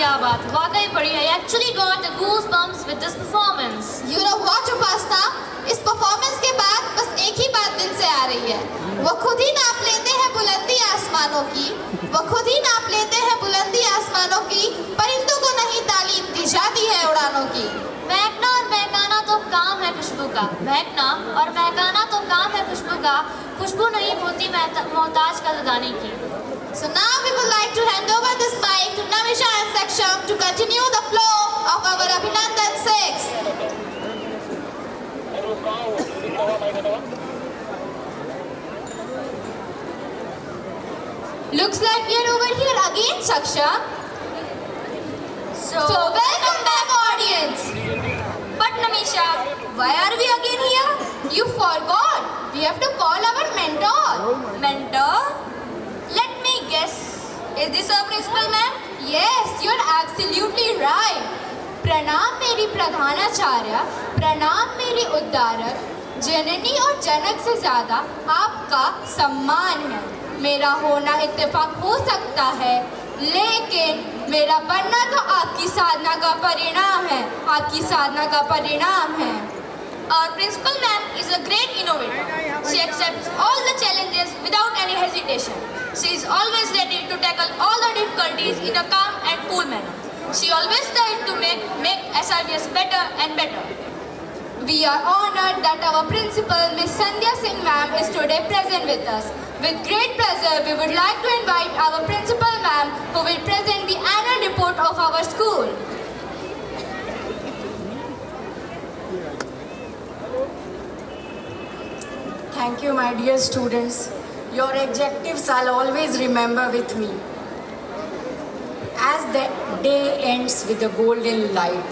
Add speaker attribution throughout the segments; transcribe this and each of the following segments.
Speaker 1: क्या बात, वाकई बढ़िया. I actually got the goosebumps with this performance.
Speaker 2: You know what, उपासना? इस परफॉर्मेंस के बाद बस एक ही बात दिल से आ रही है. वो खुद ही नाप लेते हैं बुलंदी आसमानों की. वो खुद ही नाप लेते हैं बुलंदी आसमानों की. परिंदों को नहीं तालीम दी जाती है उड़ानों की.
Speaker 1: महकना और महकाना तो काम है खुशबू का. महकना और महकाना तो काम है खुशबू का. खुशबू नहीं होती मोहताज का लगाने की.
Speaker 2: So now we would like to hand over this mic to Namisha and Saksham to continue the flow of our Abhinandan 6. Looks like we are over here again, Saksham. So welcome back, audience.
Speaker 1: But Namisha,
Speaker 2: Why are we again here? You forgot. We have to call our mentor.
Speaker 1: mentor? Let me guess. Is this our principal ma'am?
Speaker 2: Yes, you're absolutely right. प्रणाम मेरी प्रधानाचार्य, प्रणाम मेरी उद्धारक. जननी और जनक से ज़्यादा आपका सम्मान है. मेरा होना इत्तेफाक हो सकता है, लेकिन मेरा बनना तो आपकी साधना का परिणाम है. आपकी साधना का परिणाम है.
Speaker 1: Our principal ma'am is a great innovator. She accepts all the challenges without any hesitation. She is always ready to tackle all the difficulties in a calm and cool manner. She always tries to make SRVS better and better.
Speaker 2: We are honored that our principal, Miss Sandhya Singh ma'am, is today present with us. With great pleasure, we would like to invite our principal ma'am, who will present the annual report of our school.
Speaker 3: Thank you, my dear students. Your adjectives I'll always remember with me. As the day ends with a golden light,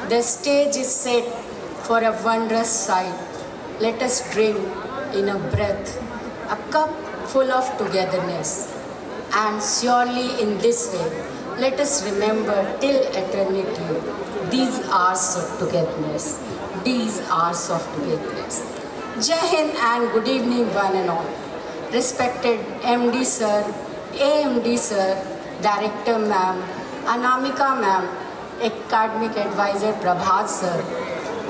Speaker 3: the stage is set for a wondrous sight. Let us drink in a breath, a cup full of togetherness. And surely in this way, let us remember till eternity these hours of togetherness, these hours of togetherness. Jai Hind and good evening one and all. Respected MD sir, AMD sir, Director ma'am, Anamika ma'am, Academic Advisor Prabhat sir,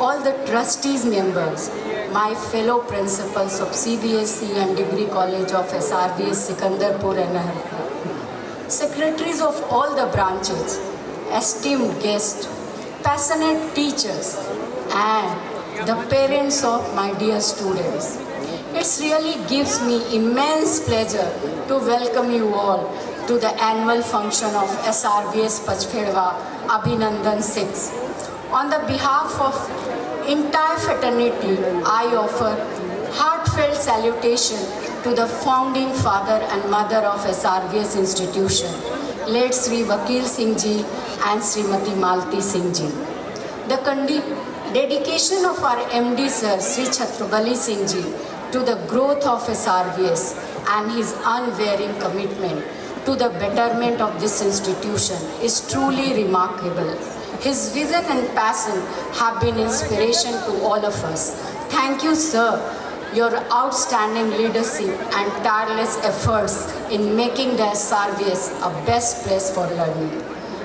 Speaker 3: all the trustees members, my fellow principals of CBSE and Degree College of SRVS Sikandarpur and Naharpur, secretaries of all the branches, esteemed guests, passionate teachers, and the parents of my dear students. It really gives me immense pleasure to welcome you all to the annual function of SRVS Pachfedwa Abhinandan 6. On the behalf of entire fraternity, I offer heartfelt salutation to the founding father and mother of SRVS institution, late Sri Vakil Singh Ji and Srimati Malti Singh Ji. The dedication of our MD Sir, Sri Chhatrabali Singh Ji, to the growth of SRVS and his unwavering commitment to the betterment of this institution is truly remarkable. His vision and passion have been inspiration to all of us. Thank you, sir. Your outstanding leadership and tireless efforts in making the SRVS a best place for learning.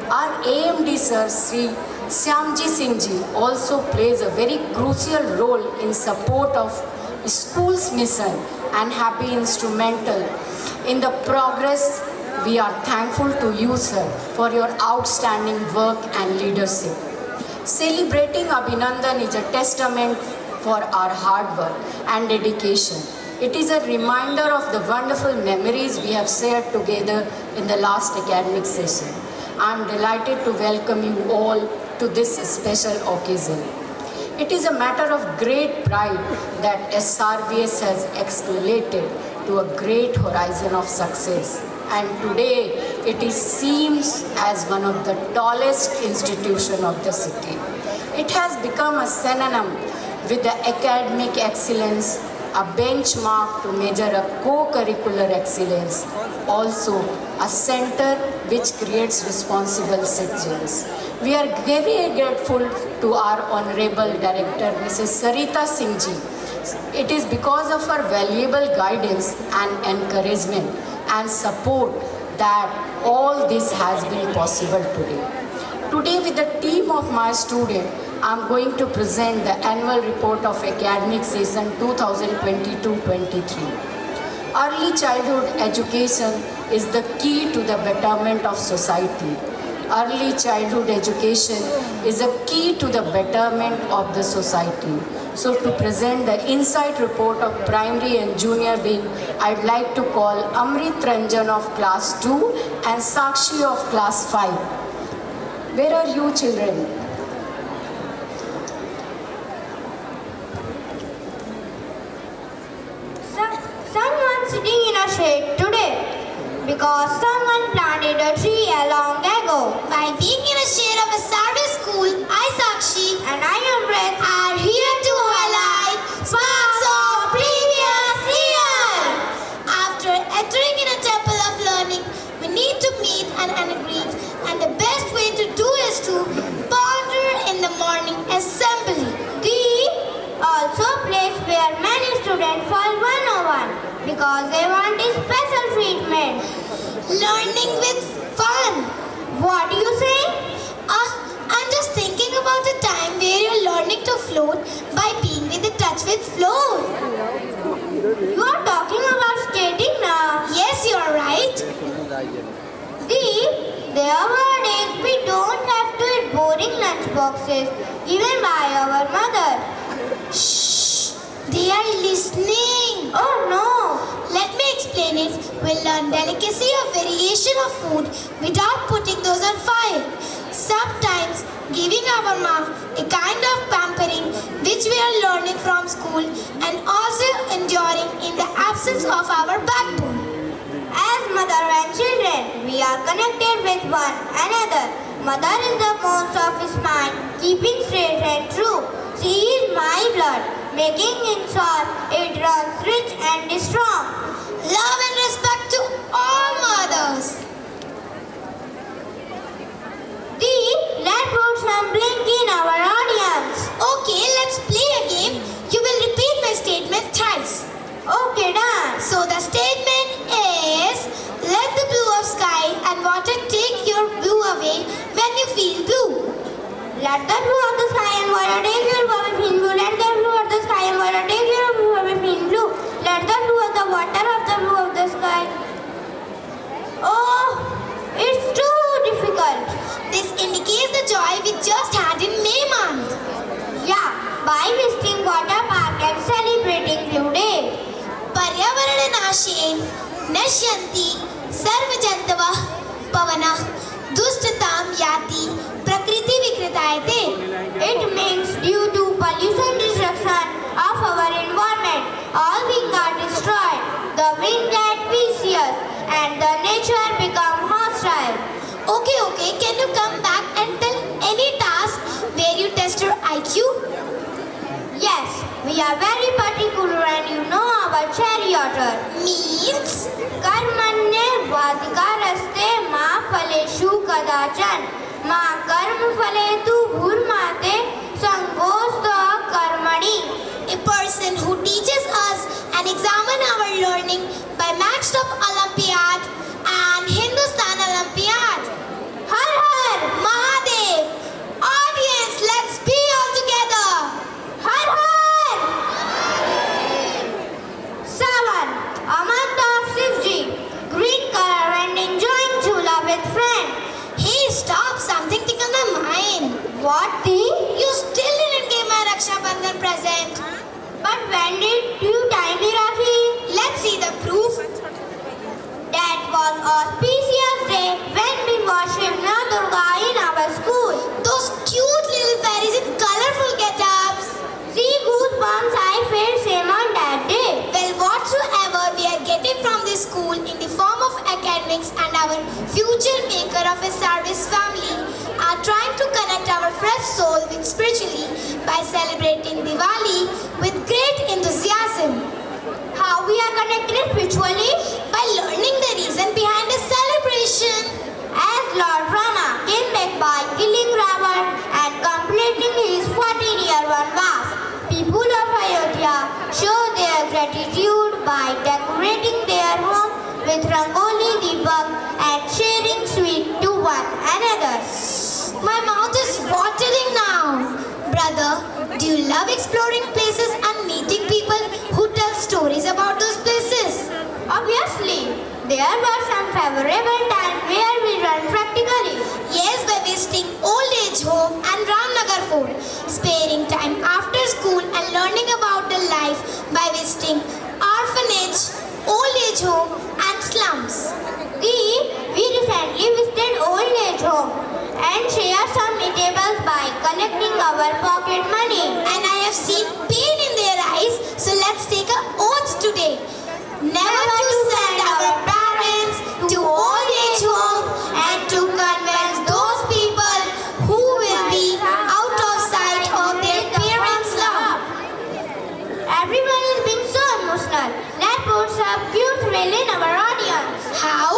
Speaker 3: Our AMD Sir, Sri Syamji Singh Ji, also plays a very crucial role in support of school's mission and have been instrumental in the progress. We are thankful to you, sir, for your outstanding work and leadership. Celebrating Abhinandan is a testament for our hard work and dedication. It is a reminder of the wonderful memories we have shared together in the last academic session. I am delighted to welcome you all to this special occasion. It is a matter of great pride that SRVS has escalated to a great horizon of success. And today, it seems as one of the tallest institutions of the city. It has become a synonym with the academic excellence, a benchmark to measure a co-curricular excellence, also a center which creates responsible citizens. We are very grateful to our Honorable Director, Mrs. Sarita Singh Ji. It is because of her valuable guidance and encouragement and support that all this has been possible today. Today, with the team of my students, I'm going to present the annual report of academic season 2022-23. Early childhood education is the key to the betterment of society. Early childhood education is a key to the betterment of the society. So to present the insight report of primary and junior wing, I'd like to call Amrit Ranjan of class 2 and Sakshi of class 5. Where are you children?
Speaker 2: Someone sitting in a shade today because someone planted a tree a long ago.
Speaker 4: By being in a shade of a service school, I, Sakshi,
Speaker 2: And I am Red.
Speaker 4: are here to highlight sparks of previous year. After entering in a temple of learning, we need to meet and greet, and the best way to do is to ponder in the morning assembly.
Speaker 2: Also place where many students fall 101 because they want a special treatment.
Speaker 4: Learning with fun.
Speaker 2: What do you say?
Speaker 4: I'm just thinking about a time where you're learning to float by being with the touch with flow.
Speaker 2: You are talking about skating now.
Speaker 4: Yes, you're right.
Speaker 2: There were days we don't have to eat boring lunch boxes given by our mother.
Speaker 4: Shh, they are listening.
Speaker 2: Oh no!
Speaker 4: Let me explain it. We'll learn delicacy of variation of food without putting those on fire. Sometimes giving our mom a kind of pampering which we are learning from school and also enduring in the absence of our backbone.
Speaker 2: As mother and children, we are connected with one another. Mother is the bones of his mind, keeping straight and true. She is my blood, making it salt, it runs rich and strong.
Speaker 4: Love and respect to all mothers.
Speaker 2: Let's put some blink in our audience.
Speaker 4: Okay, let's play a game. You will repeat my statement thrice.
Speaker 2: Okay, done.
Speaker 4: So the statement is, let the blue of sky and water take your blue away when you feel blue.
Speaker 2: Let the blue of the sky and water take your blue. Let the blue of the sky and water take your blue. Let the blue of the water of the blue of the sky. Oh, it's too difficult.
Speaker 4: This indicates the joy we just had in May month.
Speaker 2: Yeah, by visiting water park and celebrating Blue Day.
Speaker 4: पर्यावरण नाशेन नश्यन्ति सर्वजन्तवः पवनः दुष्टतां याति प्रकृति विकृतायते.
Speaker 2: It means due to pollution destruction of our environment, all things are destroyed. The wind gets vicious and the nature become hostile.
Speaker 4: Okay, can you come back and tell any task where you test your IQ?
Speaker 2: Yes, we are very particular and you know our charioter.
Speaker 4: Means?
Speaker 2: कर्मण्ये वाधिकारस्ते मा फलेषु कदाचन मा कर्म फले तु भूर्माते संगोस्तः कर्मणि.
Speaker 4: A person who teaches us and examine our learning by Matched Up Olympiad and Hindustan Olympiad.
Speaker 2: Har Har
Speaker 4: Mahadev! Audience, let's be all together!
Speaker 2: Har Har. 7. A month of Shivji. Green color and enjoying chula with friend.
Speaker 4: Hey, stop! Something tickled my mind.
Speaker 2: What the?
Speaker 4: You still didn't give my Raksha Bandhan present.
Speaker 2: But when did you tie me Rakhi?
Speaker 4: Let's see the proof.
Speaker 2: That was auspicious day when we worshipped Na Durga in our school.
Speaker 4: Those cute little fairies in colorful get-ups.
Speaker 2: See goosebumps I felt same on that day.
Speaker 4: Well, whatsoever we are getting from this school in the form of academics and our future maker of a service family are trying to connect our fresh soul with spiritually by celebrating Diwali with great enthusiasm.
Speaker 2: How we are connected spiritually?
Speaker 4: By learning the reason behind the celebration.
Speaker 2: As Lord Rama came back by killing Ravan and completing his 14-year vanvas, people of Ayodhya show their gratitude by decorating their home with Rangoli, Deepak and
Speaker 4: My mouth is watering now. Brother, do you love exploring places and meeting people who tell stories about those places?
Speaker 2: Obviously, there were some favorable times where we run practically.
Speaker 4: Yes, by visiting old age home and Ramnagar Fort, sparing time after school and learning about the life by visiting orphanage, old age home and slums.
Speaker 2: We recently visited old age home and shared some eatables by collecting our pocket money.
Speaker 4: And I have seen pain in their eyes, so let's take an oath today. Never to send our parents to old age home and to convince those people who will be out of sight of their parents' love.
Speaker 2: Everyone is being so emotional. Let's put some cute thrill in our audience.
Speaker 4: How?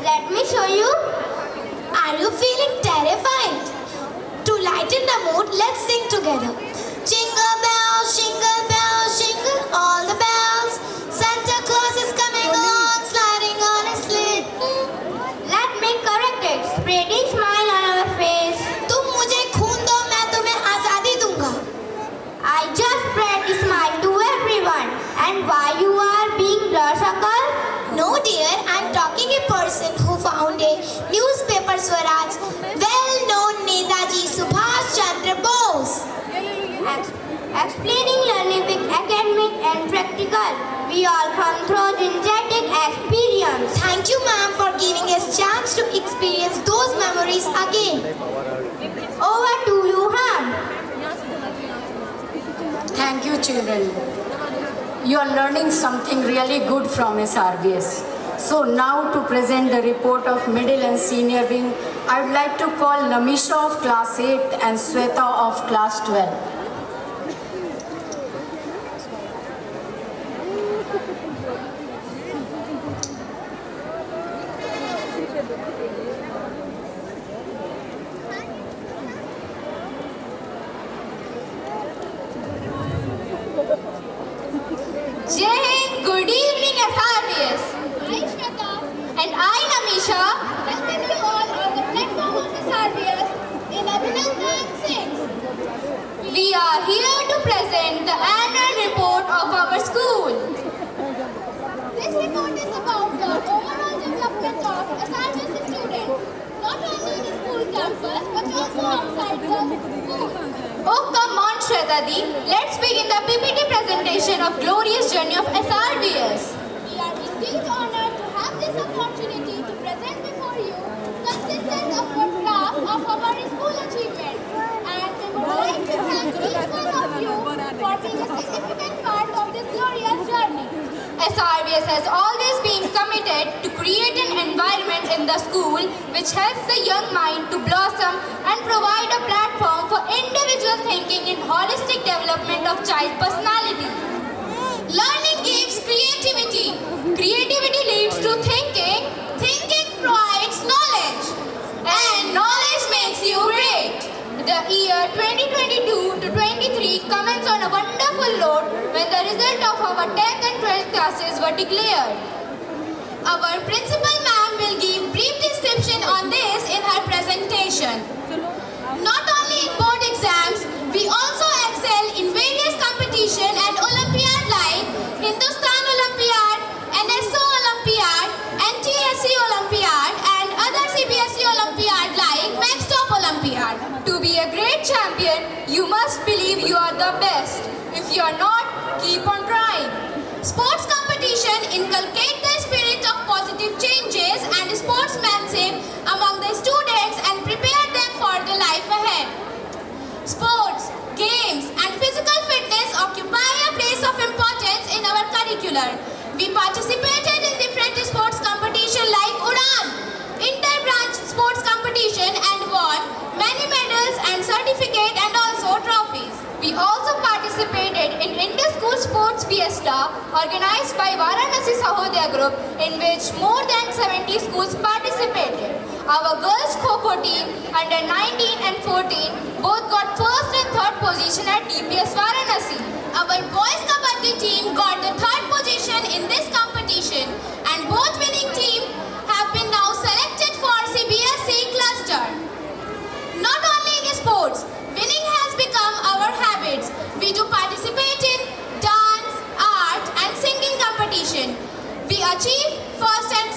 Speaker 2: Let me show you.
Speaker 4: Are you feeling terrified? To lighten the mood, let's sing together. Jingle bells, jingle all the bells. Santa Claus is coming along, sliding on his sleigh.
Speaker 2: Let me correct it. Spreading smile on our face.
Speaker 4: तुम मुझे खून दो, मैं तुम्हें आजादी दूंगा.
Speaker 2: I just spread a smile to everyone. And why you are being dark?
Speaker 4: No dear, I'm talking a person who found a newspaper Swaraj, well-known Netaji Subhash Chandra Bose.
Speaker 2: Explaining learning with academic and practical. We all come through genetic experience.
Speaker 4: Thank you, ma'am, for giving us chance to experience those memories again.
Speaker 2: Over to you, Han.
Speaker 3: Thank you, children. You are learning something really good from SRBS. So now to present the report of middle and senior wing, I would like to call Namisha of class 8 and Sweta of class 12.
Speaker 2: Jai Hind, good evening SRBS.
Speaker 1: Hi Shweta.
Speaker 2: And I, Namisha,
Speaker 1: Welcome you all on the platform of SRBS in Abhinandan Singh.
Speaker 2: we are here to present the annual report of our school.
Speaker 1: This report is about the overall development of SRBS students, not only in the school campus but also outside the school.
Speaker 2: Oh, come on, Shweta Di. Let's begin the PPT presentation of glorious journey of SRBS.
Speaker 1: We are indeed honored to have this opportunity to present before you consistent of a graph of our school achievement, and we would like to thank each one of you for being a significant part of this glorious journey.
Speaker 2: SRBS has always been committed to create an environment in the school which helps the young mind to blossom and provide a platform for individual thinking and holistic development of child personality. Learning gives creativity. Creativity leads to thinking. Thinking provides knowledge. And knowledge makes you great. The year 2022 to 23 commences on a wonderful note when the result of our 10th and 12th classes were declared. Our principal ma'am will give brief description on this in her presentation. Not only in board exams, we also excel in various competition and Olympiad like Hindustan Olympiad, NSO Olympiad, NTSC Olympiad and other CBSE Olympiad like Maxtop Olympiad. To be a great champion, you must believe you are the best. If you are not, keep on trying. Sports competition inculcate the spirit of positive changes and sportsmanship among the students and prepare them for the life ahead. Sports, games and physical fitness occupy a place of importance in our curriculum. We participated in different sports competition like Udan, inter-branch sports competition and won many medals and certificate and also trophies. We also participated in Inter-School Sports Fiesta organized by Varanasi Sahodaya Group in which more than 70 schools participated. Our girls Kho-Kho team under 19 and 14 both got first and third position at DPS Varanasi. Our boys Kabaddi team got the third position in this competition and both winning team have been now selected for CBSE cluster.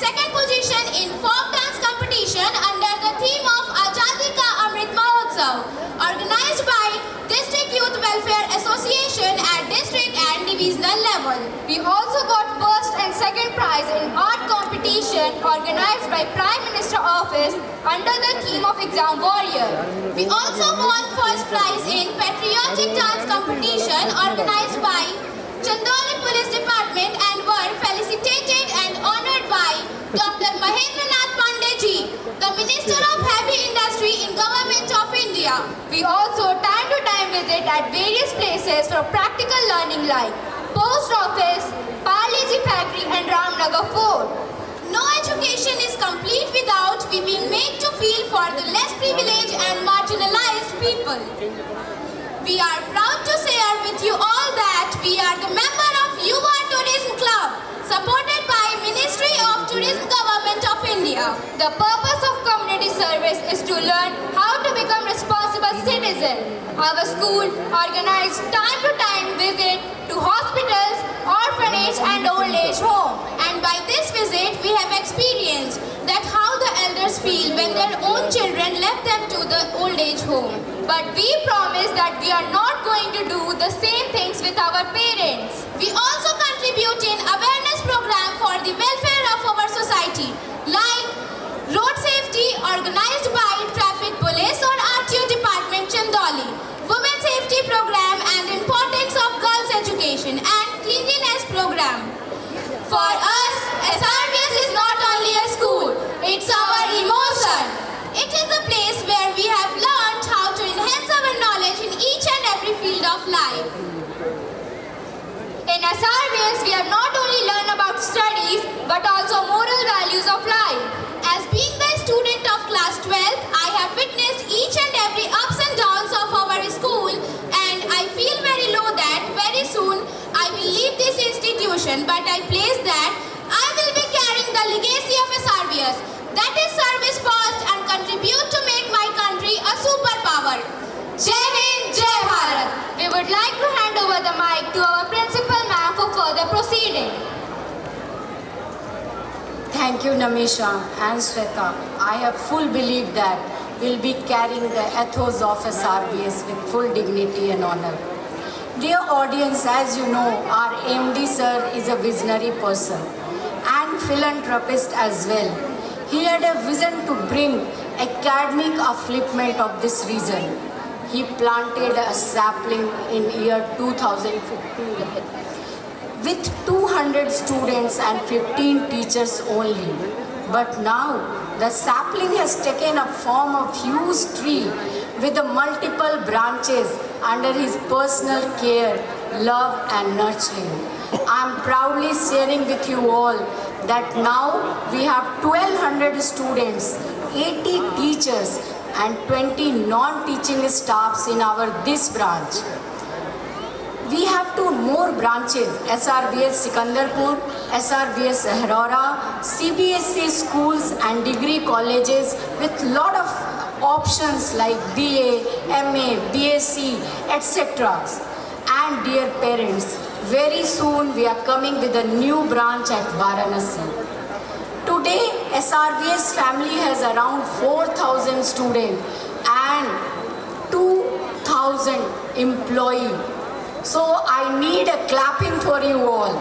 Speaker 1: second position in folk dance competition under the theme of Azadi Ka Amrit Mahotsav, organized by District Youth Welfare Association at district and divisional level.
Speaker 2: We also got first and second prize in art competition organized by Prime Minister Office under the theme of Exam Warrior.
Speaker 1: We also won first prize in patriotic dance competition organized by Chandoli Police Department and were felicitated and honored by Dr. Mahendra Nath Pandey ji, the Minister of Heavy Industry in Government of India.
Speaker 2: We also time to time visit at various places for practical learning like Post Office, Parleji Factory and Ramnagar Fort.
Speaker 1: No education is complete without we being made to feel for the less privileged and marginalized people. We are proud to share with you all that we are the member of Yuva Tourism Club, supported by Ministry of Tourism Government of India.
Speaker 2: The purpose of community service is to learn how to become responsible citizen. Our school organized time to time visit to hospitals, orphanage and old age home.
Speaker 1: And by this visit, we have experienced that how the elders feel when their own children left them to the old age home.
Speaker 2: But we promise that we are not going to do the same things with our parents.
Speaker 1: We also contribute in awareness program for the welfare of our society, like road safety organized by Traffic Police or RTO Department Chandoli, women safety program and importance of girls education and cleanliness program. For us, SRBS is not only a school, it's our emotion. It is a place where we have learned how to enhance our knowledge in each and every field of life.
Speaker 2: In SRBS, we have not only learned about studies but also moral values of life.
Speaker 1: As being the student of class 12th, I have witnessed each and every ups and downs of our school, and I feel very low that very soon I will leave this institution, but I place that I will be carrying the legacy of SRBS, that is service first and contribute to make my country a superpower. Jai Hind, Jai Bharat.
Speaker 2: We would like to hand over the mic to our principal ma'am for further proceeding.
Speaker 3: Thank you, Namisha and Shweta. I have full belief that we'll be carrying the ethos of SRBS with full dignity and honor. Dear audience, as you know, our AMD sir is a visionary person and philanthropist as well. He had a vision to bring academic upliftment of this region. He planted a sapling in year 2015 with 200 students and 15 teachers only. But now the sapling has taken a form of huge tree with the multiple branches under his personal care, love and nurturing. I am proudly sharing with you all that now we have 1200 students, 80 teachers and 20 non-teaching staffs in our this branch. We have two more branches, SRBS Sikandarpur, SRBS Aurora, CBSE schools and degree colleges with lot of options like BA, MA, BSc, etc. And dear parents, very soon we are coming with a new branch at Varanasi. Today, SRBS family has around 4,000 students and 2,000 employees. So I need a clapping for you all.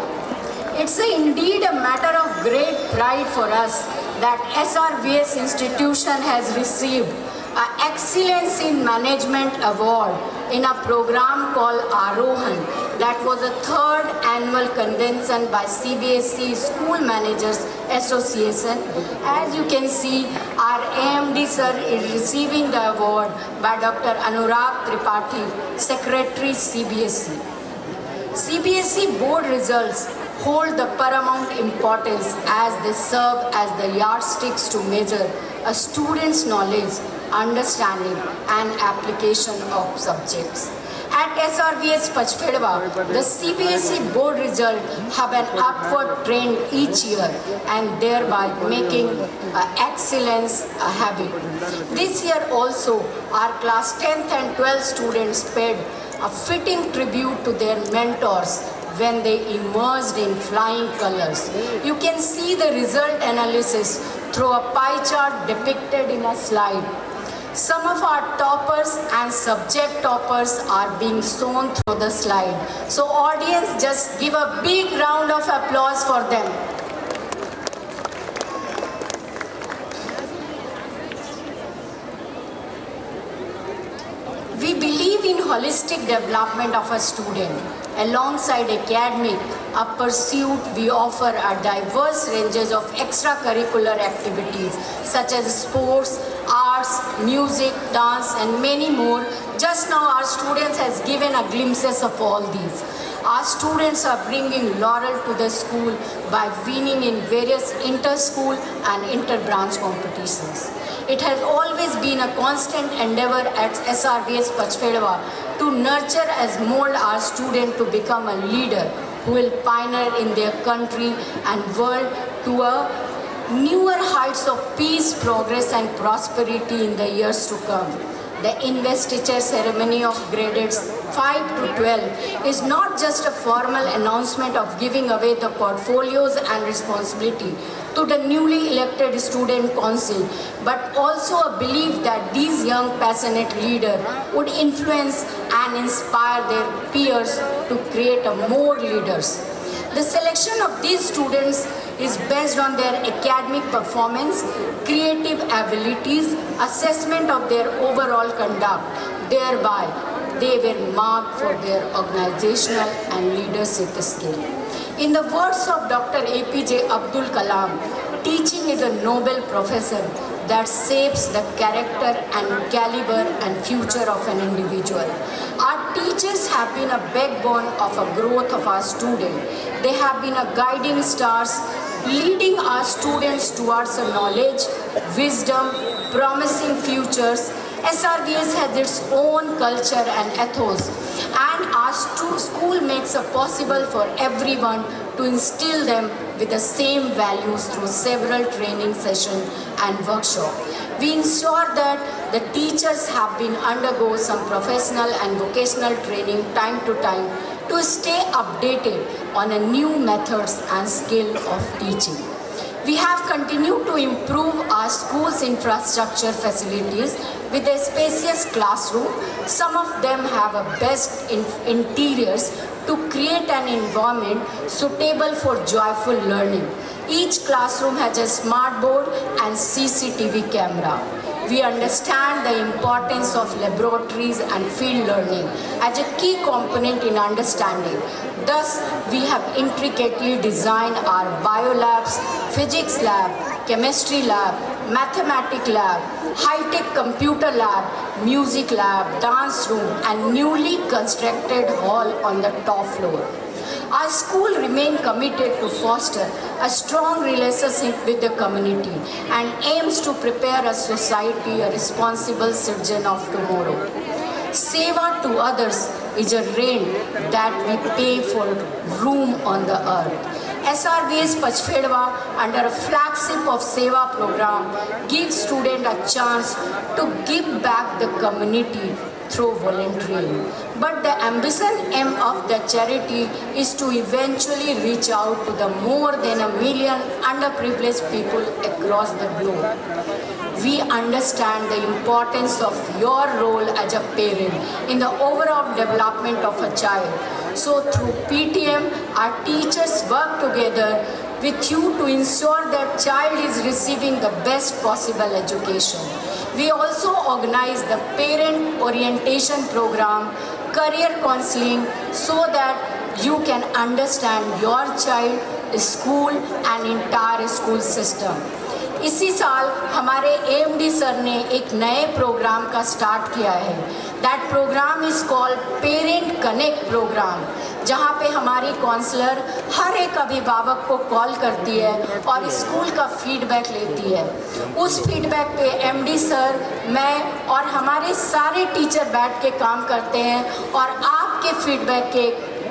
Speaker 3: It's indeed a matter of great pride for us that SRBS institution has received an Excellence in Management Award in a program called Arohan. That was the third annual convention by CBSE School Managers Association. As you can see, our AMD sir is receiving the award by Dr. Anurag Tripathi, Secretary CBSE. CBSE board results hold the paramount importance as they serve as the yardsticks to measure a student's knowledge, understanding and application of subjects. At SRBS Pachfedwa, the CBSE board result have an upward trend each year and thereby making excellence a habit. This year also, our class 10th and 12th students paid a fitting tribute to their mentors when they emerged in flying colors. You can see the result analysis through a pie chart depicted in a slide. Some of our toppers and subject toppers are being shown through the slide. So audience, just give a big round of applause for them. We believe in holistic development of a student. Alongside academic, a pursuit, we offer a diverse ranges of extracurricular activities such as sports, arts, music, dance, and many more. Just now our students has given a glimpses of all these. Our students are bringing laurel to the school by winning in various inter-school and inter-branch competitions. It has always been a constant endeavor at SRVS Pachfedwa to nurture as mold our student to become a leader who will pioneer in their country and world to a newer heights of peace, progress and prosperity in the years to come. The investiture ceremony of grades 5 to 12 is not just a formal announcement of giving away the portfolios and responsibility to the newly elected student council, but also a belief that these young passionate leaders would influence and inspire their peers to create more leaders. The selection of these students is based on their academic performance, creative abilities, assessment of their overall conduct. Thereby, they were marked for their organizational and leadership skill. In the words of Dr. APJ Abdul Kalam, teaching is a noble profession that shapes the character and caliber and future of an individual. Our teachers have been a backbone of a growth of our students. They have been a guiding stars, leading our students towards a knowledge, wisdom, promising futures. SRVS has its own culture and ethos, and our school makes it possible for everyone to instill them with the same values through several training sessions and workshops. We ensure that the teachers have been undergo some professional and vocational training time to time to stay updated on a new methods and skill of teaching. We have continued to improve our school's infrastructure facilities with a spacious classroom. Some of them have a best interiors to create an environment suitable for joyful learning. Each classroom has a smart board and CCTV camera. We understand the importance of laboratories and field learning as a key component in understanding. Thus, we have intricately designed our biolabs, physics lab, chemistry lab, mathematics lab, high-tech computer lab, music lab, dance room, and newly constructed hall on the top floor. Our school remains committed to foster a strong relationship with the community and aims to prepare a society, a responsible citizen of tomorrow. Seva to others is a rent that we pay for room on the earth. SRVS Pachfedwa, under a flagship of Seva program, gives students a chance to give back the community through volunteering. But the ambition aim of the charity is to eventually reach out to the more than 1 million underprivileged people across the globe. We understand the importance of your role as a parent in the overall development of a child. So through PTM, our teachers work together with you to ensure that child is receiving the best possible education. We also organize the parent orientation program, career counseling, so that you can understand your child, school and entire school system. इसी साल हमारे AMD sir ने एक नए programme का start किया है. That program is called parent connect program, जहाँ पे हमारी काउंसलर हर एक अभिभावक को कॉल करती है और स्कूल का फीडबैक लेती है. उस फीडबैक पे MD सर, मैं और हमारे सारे टीचर बैठ के काम करते हैं और आपके फीडबैक के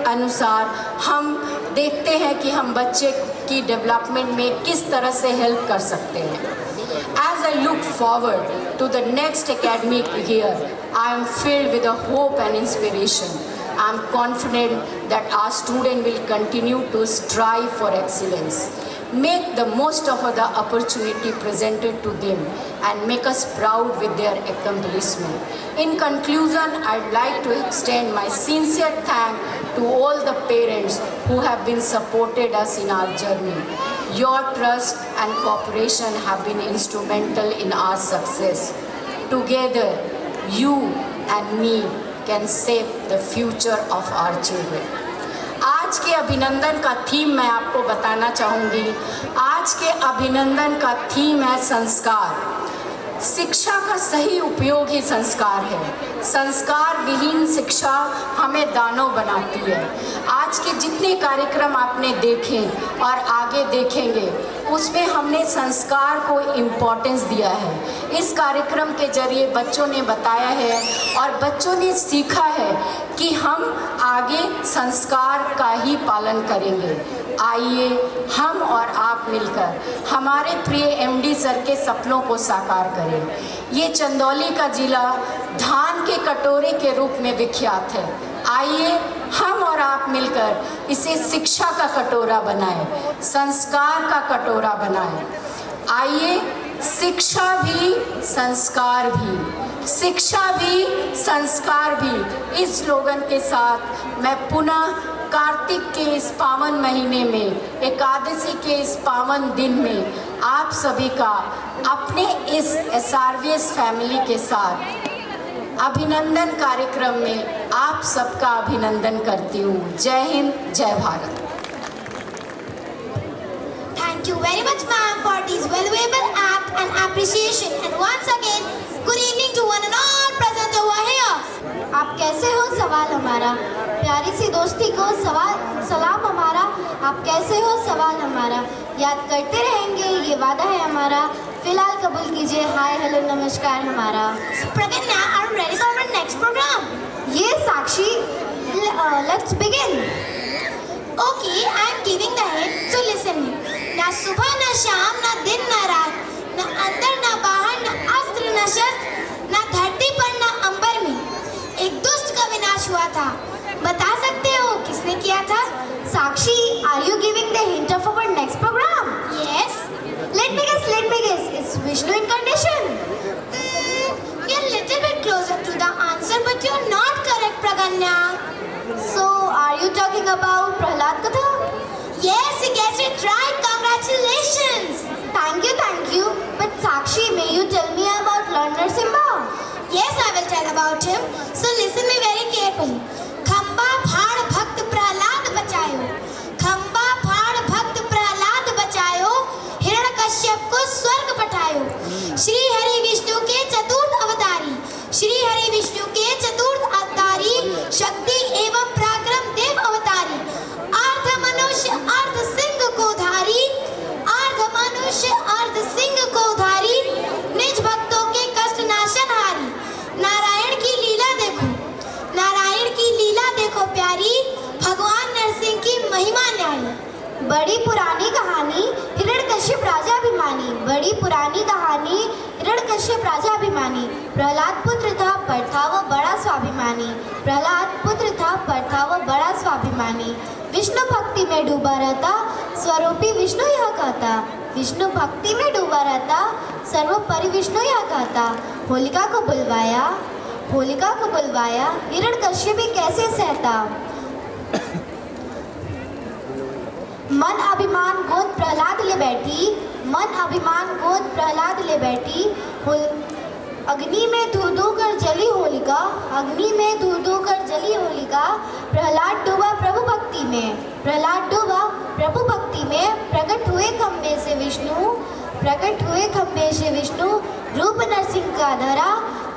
Speaker 3: अनुसार हम देखते हैं कि हम बच्चे की डेवलपमेंट में किस तरह से हेल्प कर सकते हैं. As I look forward to the next academic year, I am filled with a hope and inspiration. I am confident that our students will continue to strive for excellence, make the most of the opportunity presented to them, and make us proud with their accomplishment. In conclusion, I'd like to extend my sincere thanks to all the parents who have been supported us in our journey. Your trust and cooperation have been instrumental in our success. Together, you and me can shape the future of our children. आज के अभिनंदन का theme मैं आपको बताना चाहूँगी। आज के अभिनंदन का थीम है संस्कार। शिक्षा का सही उपयोग ही संस्कार है। संस्कार विहीन शिक्षा हमें दानव बनाती है। आज के जितने कार्यक्रम आपने देखे और आगे देखेंगे उसमें हमने संस्कार को इम्पोर्टेंस दिया है। इस कार्यक्रम के जरिए बच्चों ने बताया है और बच्चों ने सीखा है कि हम आगे संस्कार का ही पालन करेंगे। आइए हम और आप मिलकर हमारे प्रिय एमडी सर के सपनों को साकार करें। ये चंदौली का जिला धान के कटोरे के रूप में विख्यात है। आइए हम और आप मिलकर इसे शिक्षा का कटोरा बनाएं, संस्कार का कटोरा बनाएं। आइए शिक्षा भी संस्कार भी, शिक्षा भी संस्कार भी, इस स्लोगन के साथ मैं पुनः कार्तिक के इस पावन महीने में, एकादशी के इस पावन दिन में आप सभी का अपने इस SRVS फैमिली के साथ अभिनंदन कार्यक्रम में आप सबका अभिनंदन करती हूँ। जय हिंद, जय Bharat.
Speaker 4: Thank you very much, ma'am, for this valuable act and appreciation. And once again, good evening to one and all present over here.
Speaker 2: आप कैसे हो सवाल हमारा, प्यारी सी दोस्ती को सलाम हमारा। आप कैसे हो सवाल हमारा, याद करते रहेंगे ये वादा है हमारा। फिलहाल कबूल कीजिए हाय हेलो नमस्कार हमारा।
Speaker 4: Praganya, are you ready for our next program?
Speaker 2: ये साक्षी, let's begin.
Speaker 4: Okay, I am giving the hint, so listen me. ना सुबह ना शाम ना दिन ना रात, ना अंदर ना बाहर, ना अस्त्र ना शस्त्र, ना धरती पर ना अंबर में एक दुष्ट का विनाश हुआ था। बता सकते हो किसने किया था?
Speaker 2: साक्षी, are you giving the hint of our next program?
Speaker 4: Yes.
Speaker 2: Let me guess. It's Vishnu incarnation.
Speaker 4: You're a little bit closer to the answer, but you're not correct, Praganya.
Speaker 2: So, are you talking about Prahlad Katha?
Speaker 4: Yes, you guessed it right. Congratulations.
Speaker 2: Thank you. But Sakshi, may you tell me about Lord Narasimha?
Speaker 4: Yes, I will tell about him. So listen me very carefully. खंबा फाड़ भक्त प्रहलाद बचायो, खंबा फाड़ भक्त प्रहलाद बचायो, हिरण्यकश्यप को स्वर्ग पठायो। श्री हरि विष्णु के चतुर्थ अवतारी, श्री हरि विष्णु के चतुर्थ अवतारी, शक्ति एवं पराक्रम देव अवतारी, अर्ध मनुष्य अर्ध सिंह को धारी, अर्ध मनुष्य अर्ध सिंह को धारी, निज भक्तों के कष्ट नाशनहारी। नारायण की लीला देखो, नारायण की लीला देखो प्यारी, भगवान नरसिंह की महिमा न्यारी।
Speaker 2: बड़ी पुरानी कहानी हिरण्यकश्यप राजाभिमानी, बड़ी पुरानी कहानी हिरण्यकश्यप राजाभिमानी। प्रहलाद पुत्र था पर था वो बड़ा स्वाभिमानी, प्रहलाद पुत्र था पर था वो बड़ा स्वाभिमानी। विष्णु भक्ति में डूबा रहता, स्वरूपी विष्णु यह कहता, विष्णु भक्ति में डूबा रहता, सर्वोपरि विष्णु यह कहता। होलिका को बुलवाया, हिरण्यकश्यप भी कैसे सहता। मन अभिमान गोद प्रहलाद ले बैठी, मन अभिमान गोद प्रहलाद ले बैठी। अग्नि में धू धू कर जली होलिका, अग्नि में धू धू कर जली होलिका। प्रहलाद डूबा प्रभु भक्ति में, प्रहलाद डूबा प्रभु भक्ति में। प्रकट हुए खंबे से विष्णु, प्रकट हुए खंबे से विष्णु। रूप नरसिंह का धरा,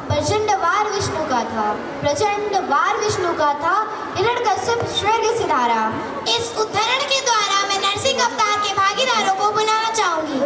Speaker 2: प्रचंड वार विष्णु का था, प्रचंड वार विष्णु का था। हिरण्यकश्यप स्वर्ग सिधारा।
Speaker 4: इस उद्धरण के द्वारा मैं नरसिंह अवतार के भागीदारों को बुलाना चाहूंगी।